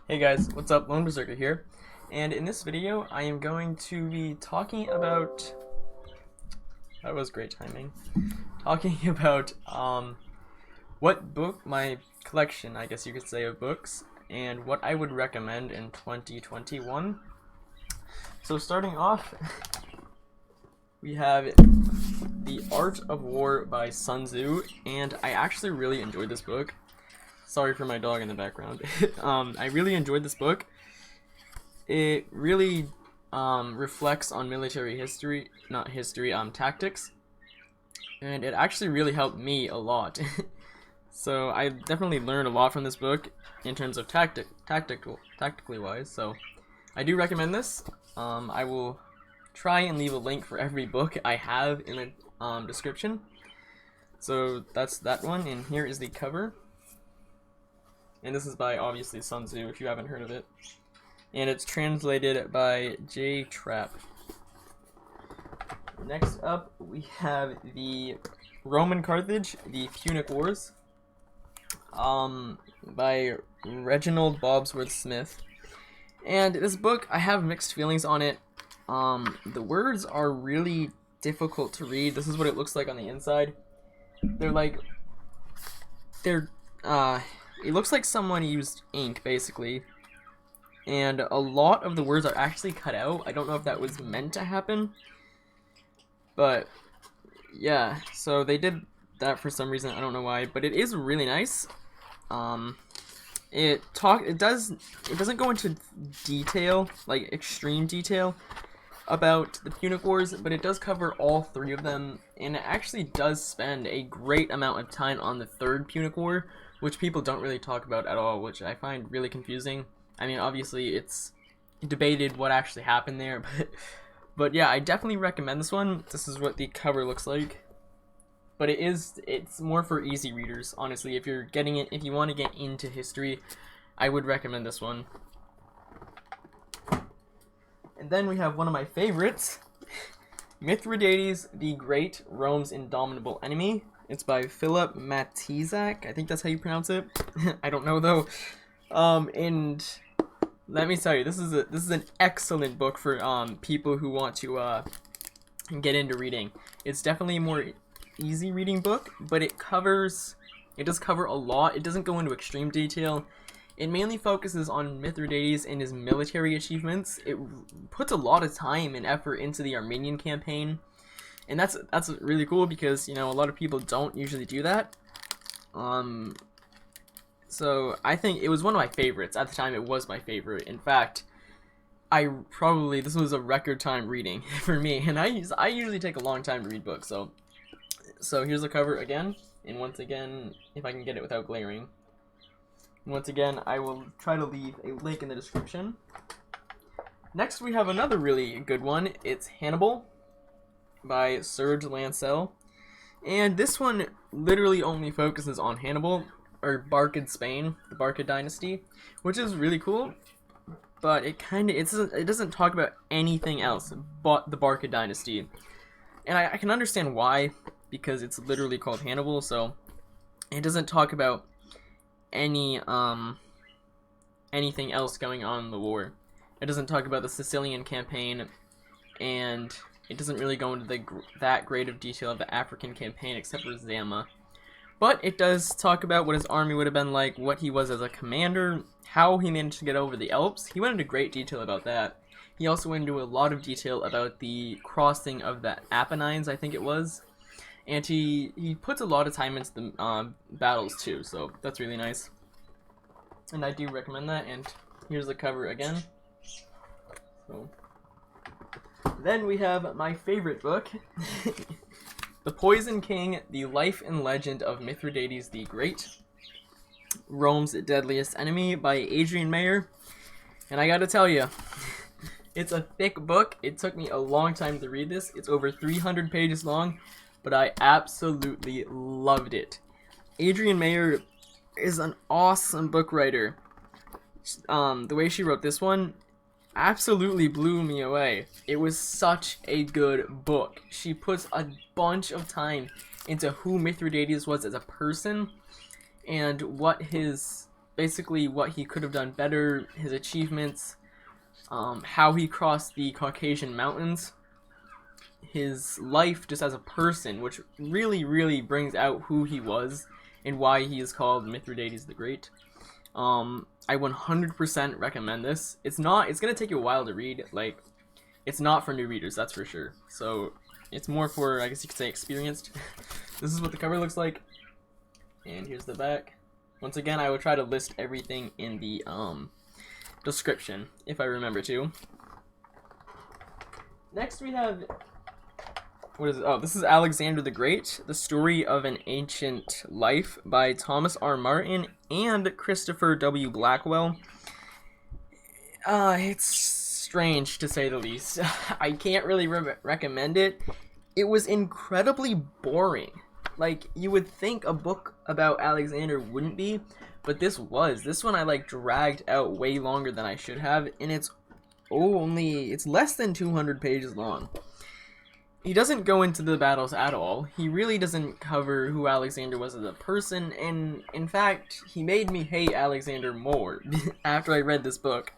Hey guys, what's up? Lone Berserker here, and in this video I am going to be talking about, that was great timing, talking about what book, my collection I guess you could say of books, and what I would recommend in 2021. So starting off, we have The Art of War by Sun Tzu, and I actually really enjoyed this book. Sorry for my dog in the background. I really enjoyed this book. It really reflects on military history, not history, tactics, and it actually really helped me a lot. So I definitely learned a lot from this book in terms of tactically wise. So I do recommend this. I will try and leave a link for every book I have in the description. So that's that one, and here is the cover. And this is by, obviously, Sun Tzu, if you haven't heard of it. And it's translated by J. Trapp. Next up, we have the Roman Carthage, the Punic Wars, by Reginald Bobsworth Smith. And this book, I have mixed feelings on it. The words are really difficult to read. This is what it looks like on the inside. It looks like someone used ink, basically, and a lot of the words are actually cut out. I don't know if that was meant to happen, but yeah, so they did that for some reason. I don't know why, but it is really nice. It doesn't go into detail, like extreme detail, about the Punic Wars, but it does cover all three of them, and it actually does spend a great amount of time on the third Punic War, which people don't really talk about at all, which I find really confusing. I mean, obviously, it's debated what actually happened there, but yeah, I definitely recommend this one. This is what the cover looks like. But it's more for easy readers, honestly. If you want to get into history, I would recommend this one. And then we have one of my favorites, Mithridates the Great, Rome's Indomitable Enemy. It's by Philip Matizak. I think that's how you pronounce it. I don't know though. And let me tell you, this is an excellent book for people who want to get into reading. It's definitely a more easy reading book, but it does cover a lot. It doesn't go into extreme detail. It mainly focuses on Mithridates and his military achievements. It puts a lot of time and effort into the Armenian campaign. And that's really cool because, you know, a lot of people don't usually do that. So I think it was one of my favorites. At the time, it was my favorite. In fact, this was a record time reading for me. And I usually take a long time to read books. So here's the cover again. And once again, if I can get it without glaring. Once again, I will try to leave a link in the description. Next, we have another really good one. It's Hannibal by Serge Lancel. And this one literally only focuses on Hannibal, or Barcid Spain, the Barcid dynasty, which is really cool. But it doesn't talk about anything else but the Barcid dynasty. And I can understand why, because it's literally called Hannibal, so it doesn't talk about anything else going on in the war. It doesn't talk about the Sicilian campaign, and it doesn't really go into that great of detail of the African campaign except for Zama. But it does talk about what his army would have been like, what he was as a commander, how he managed to get over the Alps. He went into great detail about that. He also went into a lot of detail about the crossing of the Apennines, I think it was. And he puts a lot of time into the battles too, so that's really nice. And I do recommend that, and here's the cover again. So then we have my favorite book, The Poison King, The Life and Legend of Mithridates the Great, Rome's Deadliest Enemy by Adrian Mayer. And I gotta tell you, it's a thick book. It took me a long time to read this. It's over 300 pages long, but I absolutely loved it. Adrian Mayer is an awesome book writer. The way she wrote this one absolutely blew me away. It was such a good book. She puts a bunch of time into who Mithridates was as a person and what his basically what he could have done better, his achievements, how he crossed the Caucasian mountains, his life just as a person, which really, really brings out who he was and why he is called Mithridates the Great. I 100% recommend this. It's gonna take you a while to read. Like, it's not for new readers, that's for sure. So it's more for, I guess you could say, experienced. This is what the cover looks like, and here's the back. Once again, I will try to list everything in the description if I remember to. Next we have, what is it? Oh, this is Alexander the Great, The Story of an Ancient Life by Thomas R. Martin and Christopher W. Blackwell. It's strange to say the least. I can't really recommend it. It was incredibly boring. Like, you would think a book about Alexander wouldn't be, but this was. This one I like dragged out way longer than I should have, and it's less than 200 pages long. He doesn't go into the battles at all. He really doesn't cover who Alexander was as a person, and in fact, he made me hate Alexander more after I read this book.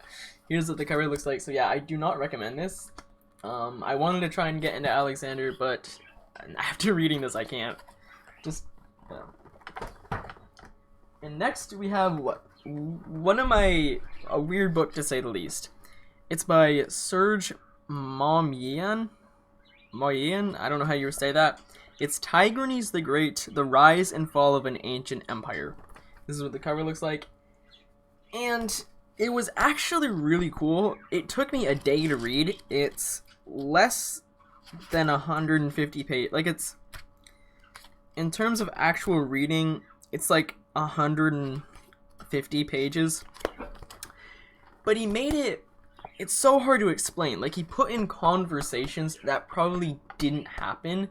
Here's what the cover looks like. So yeah, I do not recommend this. I wanted to try and get into Alexander, but after reading this, I can't. And next we have a weird book to say the least. It's by Serge Moyen. I don't know how you would say that. It's Tigranes the Great, The Rise and Fall of an Ancient Empire. This is what the cover looks like. And it was actually really cool. It took me a day to read. It's less than 150 pages. Like, it's, in terms of actual reading, it's like 150 pages. But he made it, it's so hard to explain. Like, he put in conversations that probably didn't happen,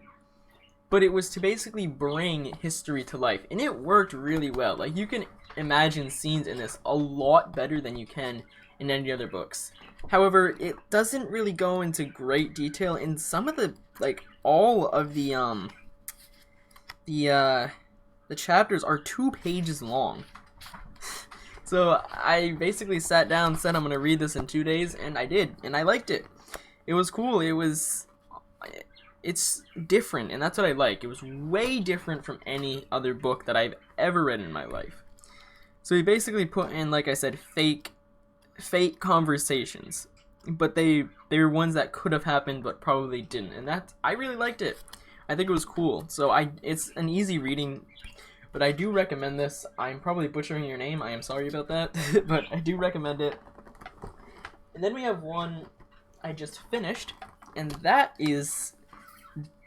but it was to basically bring history to life, and it worked really well. Like, you can imagine scenes in this a lot better than you can in any other books. However, it doesn't really go into great detail, and some of the, like, all of the chapters are 2 pages long. So I basically sat down and said I'm gonna read this in 2 days, and I did, and I liked it. It was cool. It's different, and that's what I like. It was way different from any other book that I've ever read in my life. So he basically put in, like I said, fake conversations, but they were ones that could have happened but probably didn't, and I really liked it. I think it was cool. So it's an easy reading. But I do recommend this. I'm probably butchering your name. I am sorry about that. But I do recommend it. And then we have one I just finished. And that is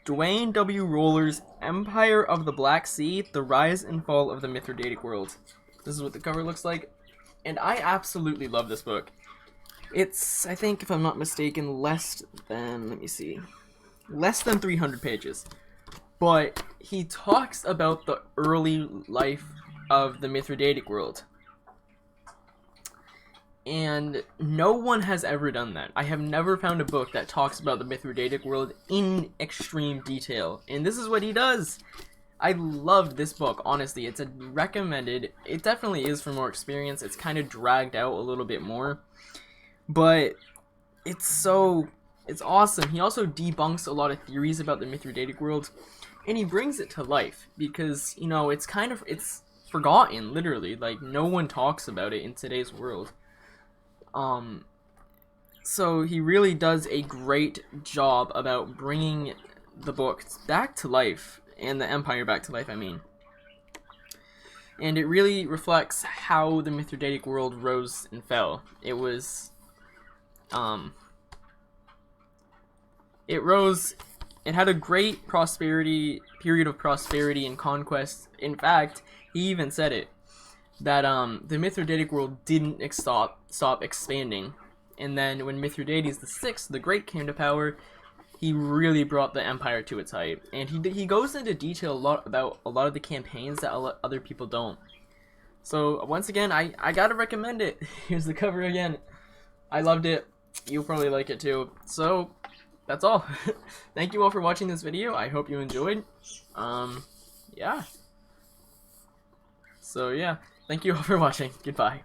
Dwayne W. Roller's Empire of the Black Sea, The Rise and Fall of the Mithridatic World. This is what the cover looks like. And I absolutely love this book. It's, I think, if I'm not mistaken, less than 300 pages. But he talks about the early life of the Mithridatic world. And no one has ever done that. I have never found a book that talks about the Mithridatic world in extreme detail. And this is what he does. I loved this book, honestly. It's a recommended. It definitely is for more experience. It's kind of dragged out a little bit more. But it's awesome. He also debunks a lot of theories about the Mithridatic world. And he brings it to life because, you know, it's forgotten, literally. Like, no one talks about it in today's world. So he really does a great job about bringing the book back to life, and the empire back to life, I mean. And it really reflects how the Mithridatic world rose and fell. It was, it rose. It had a great period of prosperity and conquest. In fact, he even said it, that the Mithridatic world didn't stop expanding. And then when Mithridates VI, the Great, came to power, he really brought the empire to its height. And he goes into detail about a lot of the campaigns that other people don't. So once again, I gotta recommend it. Here's the cover again. I loved it. You'll probably like it too. So that's all. Thank you all for watching this video. I hope you enjoyed. Yeah. So yeah. thank you all for watching. Goodbye.